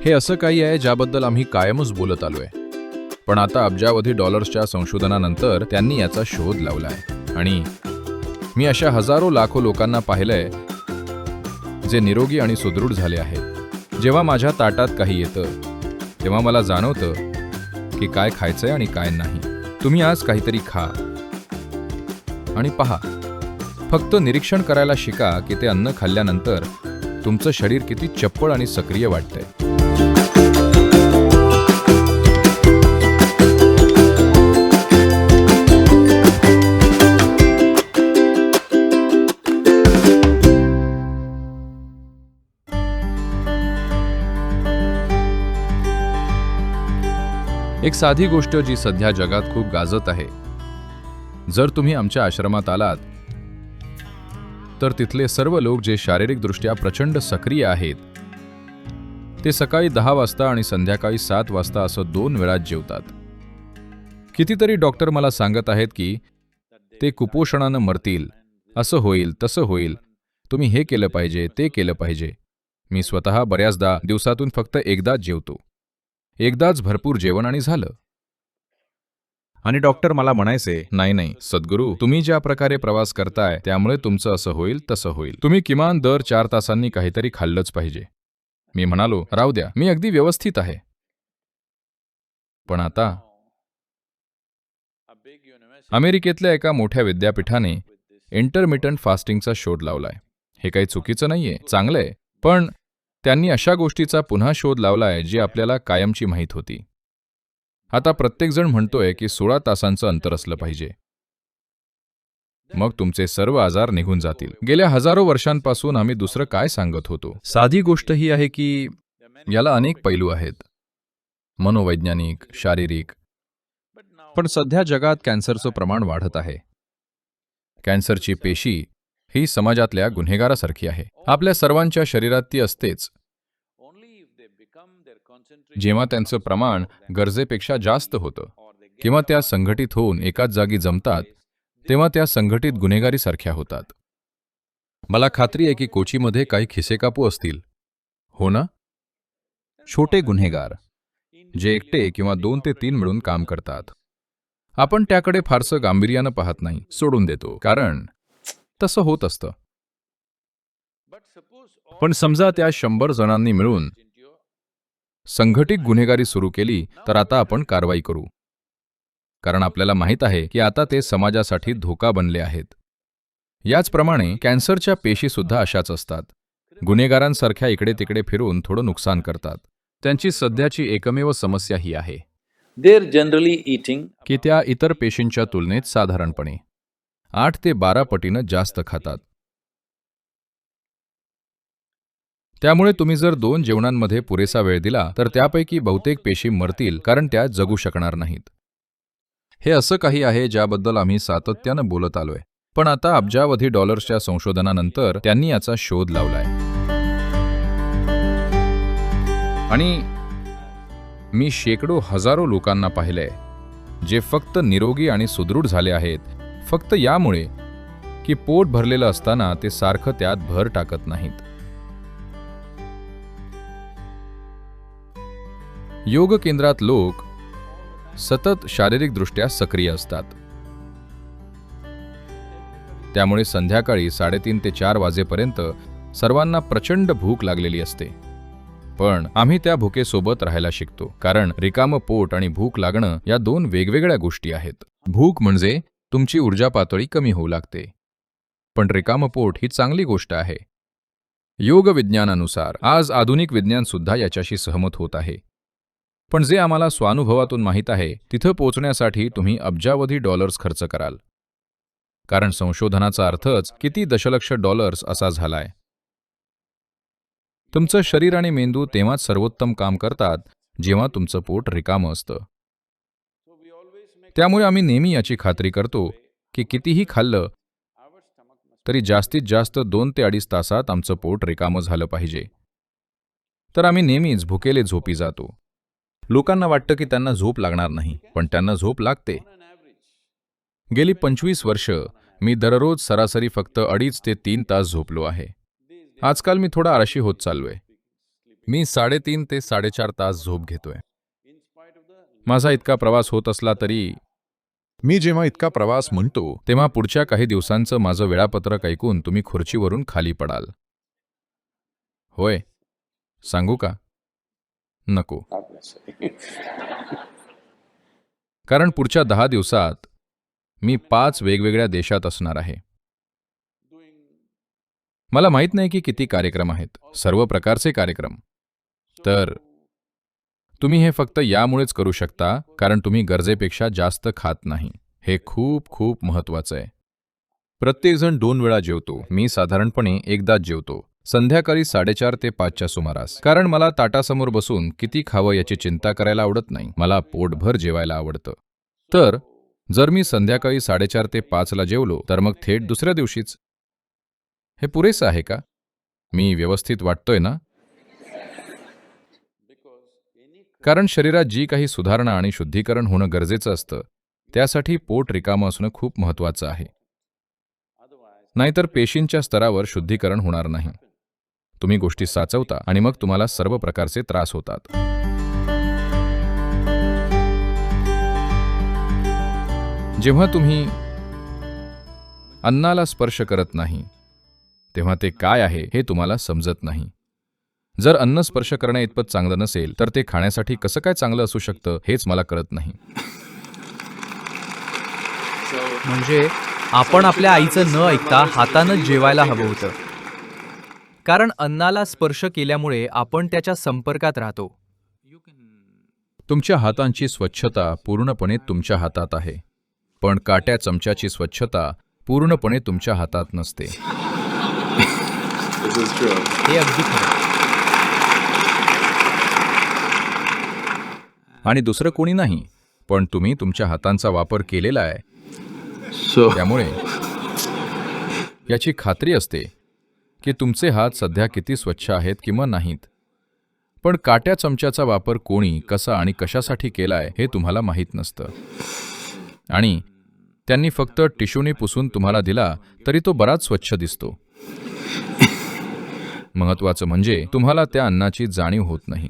हे असं काही आहे ज्याबद्दल आम्ही कायमच बोलत आलोय, पण आता अब्जावधी डॉलर्सच्या संशोधनानंतर त्यांनी याचा शोध लावलाय. आणि मी अशा हजारो लाखो लोकांना पाहिलंय जे निरोगी आणि सुदृढ झाले आहेत. जेव्हा माझ्या ताटात काही येतं तेव्हा मला जाणवतं की काय खायचंय आणि काय नाही. तुम्ही आज काहीतरी खा आणि पहा. फक्त निरीक्षण करायला शिका की ते अन्न खाल्ल्यानंतर तुमचं शरीर किती चप्पळ आणि सक्रिय वाटतंय. एक साधी गोष्ट जी सध्या जगात खूप गाजत आहे. जर तुम्ही आमच्या आश्रमात आलात तर तिथले सर्व लोक जे शारीरिकदृष्ट्या प्रचंड सक्रिय आहेत ते सकाळी 10 वाजता आणि संध्याकाळी 7 वाजता असं 2 वेळात जेवतात. कितीतरी डॉक्टर मला सांगत आहेत की ते कुपोषणानं मरतील, असं होईल तसं होईल, तुम्ही हे केलं पाहिजे ते केलं पाहिजे. मी स्वतः बऱ्याचदा दिवसातून फक्त एकदाच जेवतो. एकदाच भरपूर जेवण आणि झालं. आणि डॉक्टर मला म्हणायचे, नाही सद्गुरू, तुम्ही ज्या प्रकारे प्रवास करताय त्यामुळे तुमचं असं होईल तसं होईल. तुम्ही किमान दर 4 तासांनी काहीतरी खाल्लंच पाहिजे. मी म्हणालो, राहू द्या, मी अगदी व्यवस्थित आहे. पण आता अमेरिकेतल्या एका मोठ्या विद्यापीठाने इंटरमिटंट फास्टिंगचा शोध लावलाय. हे काही चुकीचं नाहीये, चांगलंय. पण त्यांनी अशा गोष्टीचा पुन्हा शोध लावलाय जी आपल्याला कायमची माहीत होती. आता प्रत्येकजण म्हणतोय की 16 तासांचं अंतर असलं पाहिजे. मग तुमचे सर्व आजार निघून जातील. गेल्या हजारो वर्षांपासून आम्ही दुसरं काय सांगत होतो? साधी गोष्ट ही आहे की याला अनेक पैलू आहेत, मनोवैज्ञानिक, शारीरिक. पण सध्या जगात कॅन्सरचं प्रमाण वाढत आहे. कॅन्सरची पेशी ही समाजातल्या गुन्हेगारासारखी आहे. आपल्या सर्वांच्या शरीरात ती असतेच. जेव्हा त्यांचं प्रमाण गरजेपेक्षा जास्त होतं किंवा त्या संघटित होऊन एकाच जागी जमतात तेव्हा त्या संघटित गुन्हेगारीसारख्या होतात. मला खात्री आहे की कोचीमध्ये काही खिसेकापू असतील, हो ना? छोटे गुन्हेगार जे एकटे किंवा 2 ते 3 मिळून काम करतात. आपण त्याकडे फारसं गांभीर्यानं पाहत नाही, सोडून देतो, कारण तसं होत असतं. पण समजा त्या 100 जणांनी मिळून संघटित गुन्हेगारी सुरू केली तर आता आपण कारवाई करू, कारण आपल्याला माहीत आहे की आता ते समाजासाठी धोका बनले आहेत. याचप्रमाणे कॅन्सरच्या पेशीसुद्धा अशाच असतात. गुन्हेगारांसारख्या इकडे तिकडे फिरून थोडं नुकसान करतात. त्यांची सध्याची एकमेव समस्या ही आहे की त्या इतर पेशींच्या तुलनेत साधारणपणे 8 ते 12 पटीनं जास्त खातात. त्यामुळे तुम्ही जर 2 जेवणांमध्ये पुरेसा वेळ दिला तर त्यापैकी बहुतेक पेशी मरतील, कारण त्या जगू शकणार नाहीत. हे असं काही आहे ज्याबद्दल आम्ही सातत्यानं बोलत आलोय, पण आता अब्जावधी डॉलर्सच्या संशोधनानंतर त्यांनी याचा शोध लावलाय. आणि मी शेकडो हजारो लोकांना पाहिलंय जे फक्त निरोगी आणि सुदृढ झाले आहेत, फक्त यामुळे की पोट भरलेलं असताना ते सारखं त्यात भर टाकत नाहीत. योग केंद्रात लोक सतत शारीरिकदृष्ट्या सक्रिय असतात. त्यामुळे संध्याकाळी 3:30 ते 4 वाजेपर्यंत सर्वांना प्रचंड भूक लागलेली असते. पण आम्ही त्या भुकेसोबत राहायला शिकतो, कारण रिकामं पोट आणि भूक लागणं या 2 वेगवेगळ्या गोष्टी आहेत. भूक म्हणजे तुमची ऊर्जा पातळी कमी होऊ लागते, पण रिकामं पोट ही चांगली गोष्ट आहे. योग विज्ञानानुसार आज आधुनिक विज्ञान सुद्धा याच्याशी सहमत होत आहे. पण जे आम्हाला स्वानुभवातून माहीत आहे तिथं पोचण्यासाठी तुम्ही अब्जावधी डॉलर्स खर्च कराल, कारण संशोधनाचा अर्थच किती दशलक्ष डॉलर्स असा झालाय. तुमचं शरीर आणि मेंदू तेव्हाच सर्वोत्तम काम करतात जेव्हा तुमचं पोट रिकामं असतं. त्यामुळे आम्ही नेहमी याची खात्री करतो की कितीही खाल्लं तरी जास्तीत जास्त 2 ते 2.5 तासात आमचं पोट रिकामं झालं पाहिजे. तर आम्ही नेहमीच भुकेले झोपी जातो. लोकांना वाटतं की त्यांना झोप लागणार नाही, पण त्यांना झोप लागते. गेली 25 वर्ष मी दररोज सरासरी फक्त 2.5 ते 3 तास झोपलो आहे. आजकाल मी थोडा आळशी होत चाललोय. मी 3.5 ते 4.5 तास झोप घेतोय. माझा इतका प्रवास होत असला तरी मी जेव्हा इतका प्रवास म्हणतो तेव्हा पुढच्या काही दिवसांचं माझं वेळापत्रक ऐकून तुम्ही खुर्चीवरून खाली पडाल. होय, सांगू का? नको. कारण पुढच्या 10 दिवसात मी 5 वेगवेगळ्या देशात असणार आहे. मला माहित नाही की किती कार्यक्रम आहेत, सर्व प्रकारचे कार्यक्रम. तर तुम्ही हे फक्त यामुळेच करू शकता कारण तुम्ही गरजेपेक्षा जास्त खात नाही. हे खूप खूप महत्वाचं आहे. प्रत्येकजण 2 वेळा जेवतो. मी साधारणपणे एकदाच जेवतो. संध्याकाळी 4:30 ते 5च्या सुमारास. कारण मला ताटासमोर बसून किती खावं याची चिंता करायला आवडत नाही. मला पोटभर जेवायला आवडतं. तर जर मी संध्याकाळी 4:30 ते 5ला जेवलो तर मग थेट दुसऱ्या दिवशीच. हे पुरेसं आहे का? मी व्यवस्थित वाटतोय ना? कारण शरीरात जी काही सुधारणा आणि शुद्धीकरण होणं गरजेचं असतं त्यासाठी पोट रिकामं असणं खूप महत्वाचं आहे. नाहीतर पेशींच्या स्तरावर शुद्धीकरण होणार नाही. तुम्ही गोष्टी साचवता आणि मग तुम्हाला सर्व प्रकारचे त्रास होतात. जेव्हा तुम्ही अन्नाला स्पर्श करत नाही तेव्हा ते काय आहे हे तुम्हाला समजत नाही. जर अन्न स्पर्श करण्या इतपत चांगलं नसेल तर ते खाण्यासाठी कसं काय चांगलं असू शकतं हेच मला कळत नाही. म्हणजे आपण आपल्या आईचं न ऐकता हातानं जेवायला हवं होतं. कारण अन्नाला स्पर्श केल्यामुळे आपण त्याच्या संपर्कात राहतो. तुमच्या हातांची स्वच्छता पूर्णपणे तुमच्या हातात आहे, पण काट्या चमच्याची स्वच्छता पूर्णपणे तुमच्या हातात नसते. हे अगदी खरं. आणि दुसरं कोणी नाही, पण तुम्ही तुमच्या हातांचा वापर केलेला आहे. त्यामुळे याची खात्री असते की तुमचे हात सध्या किती स्वच्छ आहेत किंवा नाहीत. पण काट्या चमच्याचा वापर कोणी, कसा आणि कशासाठी केलाय हे तुम्हाला माहीत नसतं. आणि त्यांनी फक्त टिश्यूने पुसून तुम्हाला दिला तरी तो बराच स्वच्छ दिसतो. महत्वाचं म्हणजे तुम्हाला त्या अन्नाची जाणीव होत नाही.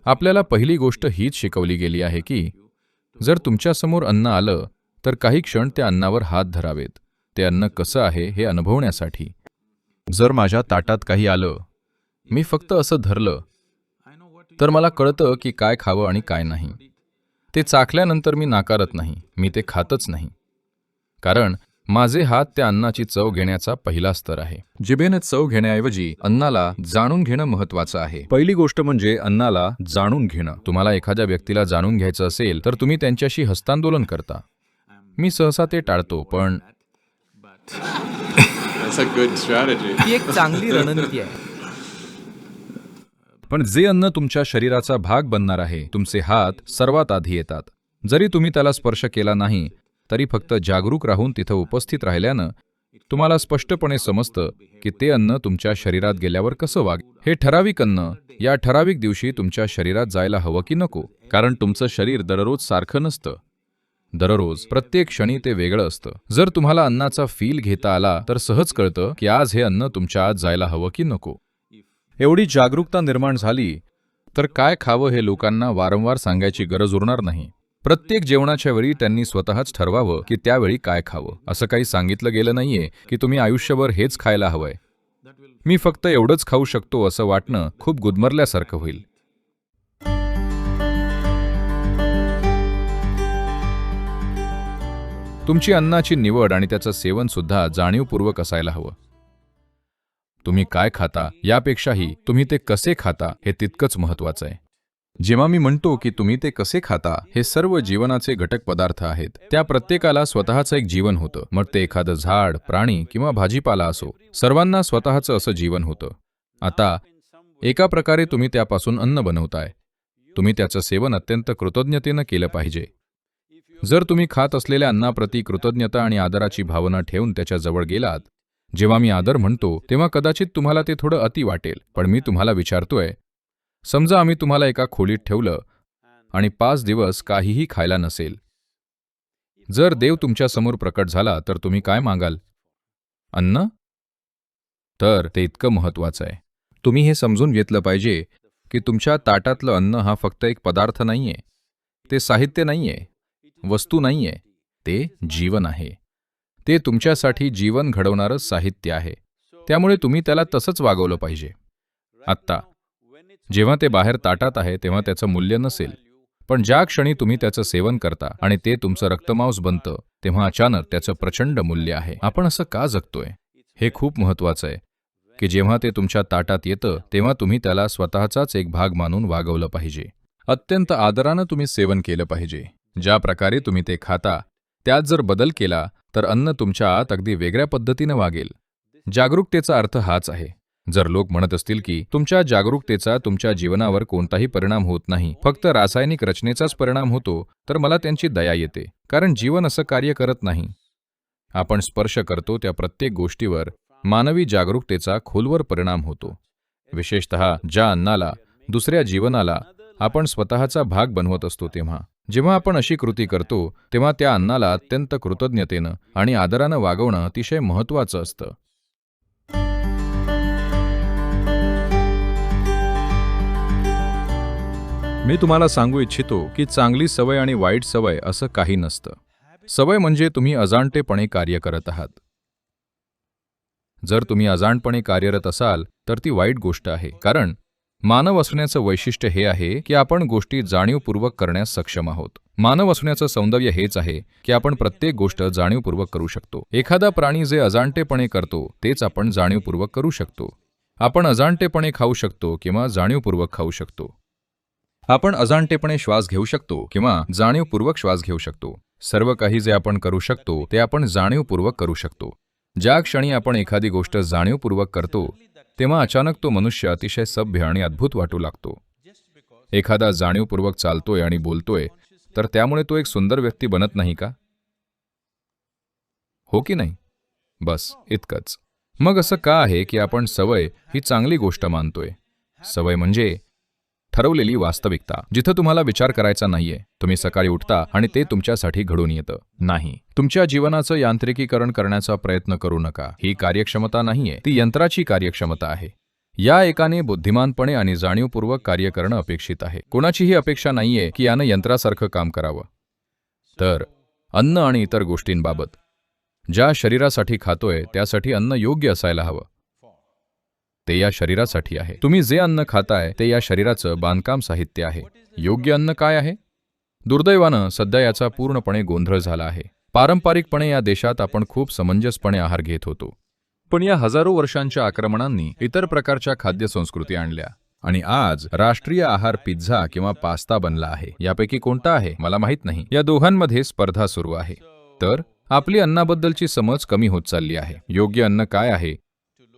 आपल्याला पहिली गोष्ट हीच शिकवली गेली आहे की जर तुमच्यासमोर अन्न आलं तर काही क्षण त्या अन्नावर हात धरावेत, ते अन्न कसं आहे हे अनुभवण्यासाठी. जर माझ्या ताटात काही आलं, मी फक्त असं धरलं तर मला कळतं की काय खावं आणि काय नाही. ते चाखल्यानंतर मी नाकारत नाही, मी ते खातच नाही. कारण माझे हात त्या अन्नाची चव घेण्याचा पहिला स्तर आहे. जिभेने चव घेण्याऐवजी अन्नाला जाणून घेणं महत्वाचं आहे. पहिली गोष्ट म्हणजे अन्नाला जाणून घेणं. तुम्हाला एखाद्या व्यक्तीला जाणून घ्यायचं असेल तर तुम्ही त्यांच्याशी हस्तांदोलन करता. मी सहसा ते टाळतो, पण ही एक चांगली रणनीती आहे. पण जे अन्न तुमच्या शरीराचा भाग बनणार आहे, तुमचे हात सर्वात आधी येतात. जरी तुम्ही त्याला स्पर्श केला नाही तरी फक्त जागरूक राहून तिथं उपस्थित राहिल्यानं तुम्हाला स्पष्टपणे समजतं की ते अन्न तुमच्या शरीरात गेल्यावर कसं वागेल. हे ठराविक अन्न या ठराविक दिवशी तुमच्या शरीरात जायला हवं की नको. कारण तुमचं शरीर दररोज सारखं नसतं. दररोज प्रत्येक क्षणी ते वेगळं असतं. जर तुम्हाला अन्नाचा फील घेता आला तर सहज कळतं की आज हे अन्न तुमच्या आत जायला हवं की नको. एवढी जागरूकता निर्माण झाली तर काय खावं हे लोकांना वारंवार सांगायची गरज उरणार नाही. प्रत्येक जेवणाच्या वेळी त्यांनी स्वतःच ठरवावं की त्यावेळी काय खावं. असं काही सांगितलं गेलं नाहीये की तुम्ही आयुष्यभर हेच खायला हवंय. मी फक्त एवढंच खाऊ शकतो असं वाटणं खूप गुदमरल्यासारखं होईल. तुमची अन्नाची निवड आणि त्याचं सेवन सुद्धा जाणीवपूर्वक असायला हवं. तुम्ही काय खाता यापेक्षाही तुम्ही ते कसे खाता हे तितकंच महत्वाचं आहे. जेव्हा मी म्हणतो की तुम्ही ते कसे खाता, हे सर्व जीवनाचे घटक पदार्थ आहेत. त्या प्रत्येकाला स्वतःचं एक जीवन होतं. मग ते एखादं झाड, प्राणी किंवा भाजीपाला असो, सर्वांना स्वतःचं असं जीवन होतं. आता एका प्रकारे तुम्ही त्यापासून अन्न बनवताय. तुम्ही त्याचं सेवन अत्यंत कृतज्ञतेनं केलं पाहिजे. जर तुम्ही खात असलेल्या अन्नाप्रती कृतज्ञता आणि आदराची भावना ठेवून त्याच्या जवळ गेलात, जेव्हा मी आदर म्हणतो तेव्हा कदाचित तुम्हाला ते थोडं अति वाटेल, पण मी तुम्हाला विचारतोय, समजा आम्ही तुम्हाला एका खोलीत ठेवलं आणि 5 दिवस काहीही खायला नसेल. जर देव तुमच्यासमोर प्रकट झाला तर तुम्ही काय मागाल? अन्न? तर ते इतकं महत्वाचं आहे. तुम्ही हे समजून घेतलं पाहिजे की तुमच्या ताटातलं अन्न हा फक्त एक पदार्थ नाहीये, ते साहित्य नाहीये, वस्तू नाहीये, ते जीवन आहे. ते तुमच्यासाठी जीवन घडवणारं साहित्य आहे. त्यामुळे तुम्ही त्याला तसंच वागवलं पाहिजे. आत्ता जेव्हा ते बाहेर ताटात आहे तेव्हा त्याचं मूल्य नसेल, पण ज्या क्षणी तुम्ही त्याचं सेवन करता आणि ते तुमचं रक्तमांस बनतं तेव्हा अचानक त्याचं प्रचंड मूल्य आहे. आपण असं का जगतोय हे खूप महत्त्वाचं आहे की जेव्हा ते तुमच्या ताटात येतं तेव्हा तुम्ही त्याला स्वतःचाच एक भाग मानून वागवलं पाहिजे. अत्यंत आदरानं तुम्ही सेवन केलं पाहिजे. ज्या प्रकारे तुम्ही ते खाता त्यात जर बदल केला तर अन्न तुमच्या आत अगदी वेगळ्या पद्धतीनं वागेल. जागरूकतेचा अर्थ हाच आहे. जर लोक म्हणत असतील की तुमच्या जागरूकतेचा तुमच्या जीवनावर कोणताही परिणाम होत नाही, फक्त रासायनिक रचनेचाच परिणाम होतो, तर मला त्यांची दया येते. कारण जीवन असं कार्य करत नाही. आपण स्पर्श करतो त्या प्रत्येक गोष्टीवर मानवी जागरूकतेचा खोलवर परिणाम होतो. विशेषतः ज्या अन्नाला, दुसऱ्या जीवनाला आपण स्वतःचा भाग बनवत असतो तेव्हा. जेव्हा आपण अशी कृती करतो तेव्हा त्या अन्नाला अत्यंत कृतज्ञतेनं आणि आदरानं वागवणं अतिशय महत्त्वाचं असतं. मी तुम्हाला सांगू इच्छितो की चांगली सवय आणि वाईट सवय असं काही नसतं. सवय म्हणजे तुम्ही अजाणतेपणे कार्य करत आहात. जर तुम्ही अजाणपणे कार्यरत असाल तर ती वाईट गोष्ट आहे. कारण मानव असण्याचं वैशिष्ट्य हे आहे की आपण गोष्टी जाणीवपूर्वक करण्यास सक्षम आहोत. मानव असण्याचं सौंदर्य हेच आहे की आपण प्रत्येक गोष्ट जाणीवपूर्वक करू शकतो. एखादा प्राणी जे अजाणतेपणे करतो तेच आपण जाणीवपूर्वक करू शकतो. आपण अजाणतेपणे खाऊ शकतो किंवा जाणीवपूर्वक खाऊ शकतो. आपण अजाणतेपणे श्वास घेऊ शकतो किंवा जाणीवपूर्वक श्वास घेऊ शकतो. सर्व काही जे आपण करू शकतो ते आपण जाणीवपूर्वक करू शकतो. ज्या क्षणी आपण एखादी गोष्ट जाणीवपूर्वक करतो तेव्हा अचानक तो मनुष्य अतिशय सभ्य आणि अद्भुत वाटू लागतो. एखादा जाणीवपूर्वक चालतोय आणि बोलतोय तर त्यामुळे तो एक सुंदर व्यक्ती बनत नाही का? हो की नाही? बस इतकंच. मग असं का आहे की आपण सवय ही चांगली गोष्ट मानतोय? सवय म्हणजे ठरवलेली वास्तविकता, जिथं तुम्हाला विचार करायचा नाहीये. तुम्ही सकाळी उठता आणि ते तुमच्यासाठी घडून येतं. नाही, तुमच्या जीवनाचं यांत्रिकीकरण करण्याचा प्रयत्न करू नका. ही कार्यक्षमता नाहीये, ती यंत्राची कार्यक्षमता आहे. या एकाने बुद्धिमानपणे आणि जाणीवपूर्वक कार्य करणं अपेक्षित आहे. कोणाचीही अपेक्षा नाहीये की यानं यंत्रासारखं काम करावं. तर अन्न आणि इतर गोष्टींबाबत, ज्या शरीरासाठी खातोय त्यासाठी अन्न योग्य असायला हवं. ते या शरीरासाठी आहे. तुम्ही जे अन्न खाताय ते या शरीराचं बांधकाम साहित्य आहे. योग्य अन्न काय आहे? दुर्दैवानं सध्या याचा पूर्णपणे गोंधळ झाला आहे. पारंपरिकपणे या देशात आपण खूप समंजसपणे आहार घेत होतो. पण या हजारो वर्षांच्या आक्रमणांनी इतर प्रकारच्या खाद्य संस्कृती आणल्या आणि आज राष्ट्रीय आहार पिझ्झा किंवा पास्ता बनला आहे. यापैकी कोणता आहे मला माहित नाही. या दोघांमध्ये स्पर्धा सुरू आहे. तर आपली अन्नाबद्दलची समज कमी होत चालली आहे. योग्य अन्न काय आहे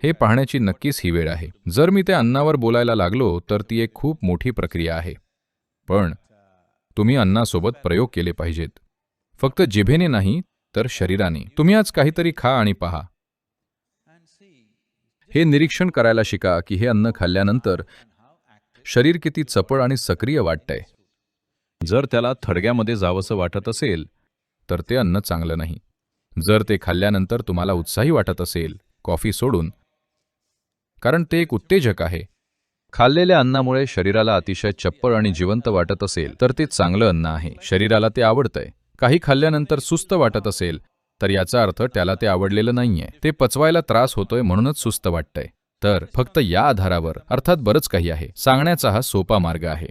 हे पाहण्याची नक्कीच ही वेळ आहे. जर मी त्या अन्नावर बोलायला लागलो तर ती एक खूप मोठी प्रक्रिया आहे. पण तुम्ही अन्नासोबत प्रयोग केले पाहिजेत. फक्त जिभेने नाही तर शरीराने. तुम्ही आज काहीतरी खा आणि पहा. हे निरीक्षण करायला शिका की हे अन्न खाल्ल्यानंतर शरीर किती चपळ आणि सक्रिय वाटतंय. जर त्याला थडग्यामध्ये जावंसं वाटत असेल तर ते अन्न चांगलं नाही. जर ते खाल्ल्यानंतर तुम्हाला उत्साही वाटत असेल, कॉफी सोडून, कारण ते एक उत्तेजक आहे. खाल्लेल्या अन्नामुळे शरीराला अतिशय चप्पळ आणि जिवंत वाटत असेल तर ते चांगलं अन्न आहे. शरीराला ते आवडतंय. काही खाल्ल्यानंतर सुस्त वाटत असेल तर याचा अर्थ त्याला ते आवडलेलं नाहीये. ते पचवायला त्रास होतोय म्हणूनच सुस्त वाटतंय. तर फक्त या आधारावर, अर्थात बरंच काही आहे, सांगण्याचा हा सोपा मार्ग आहे.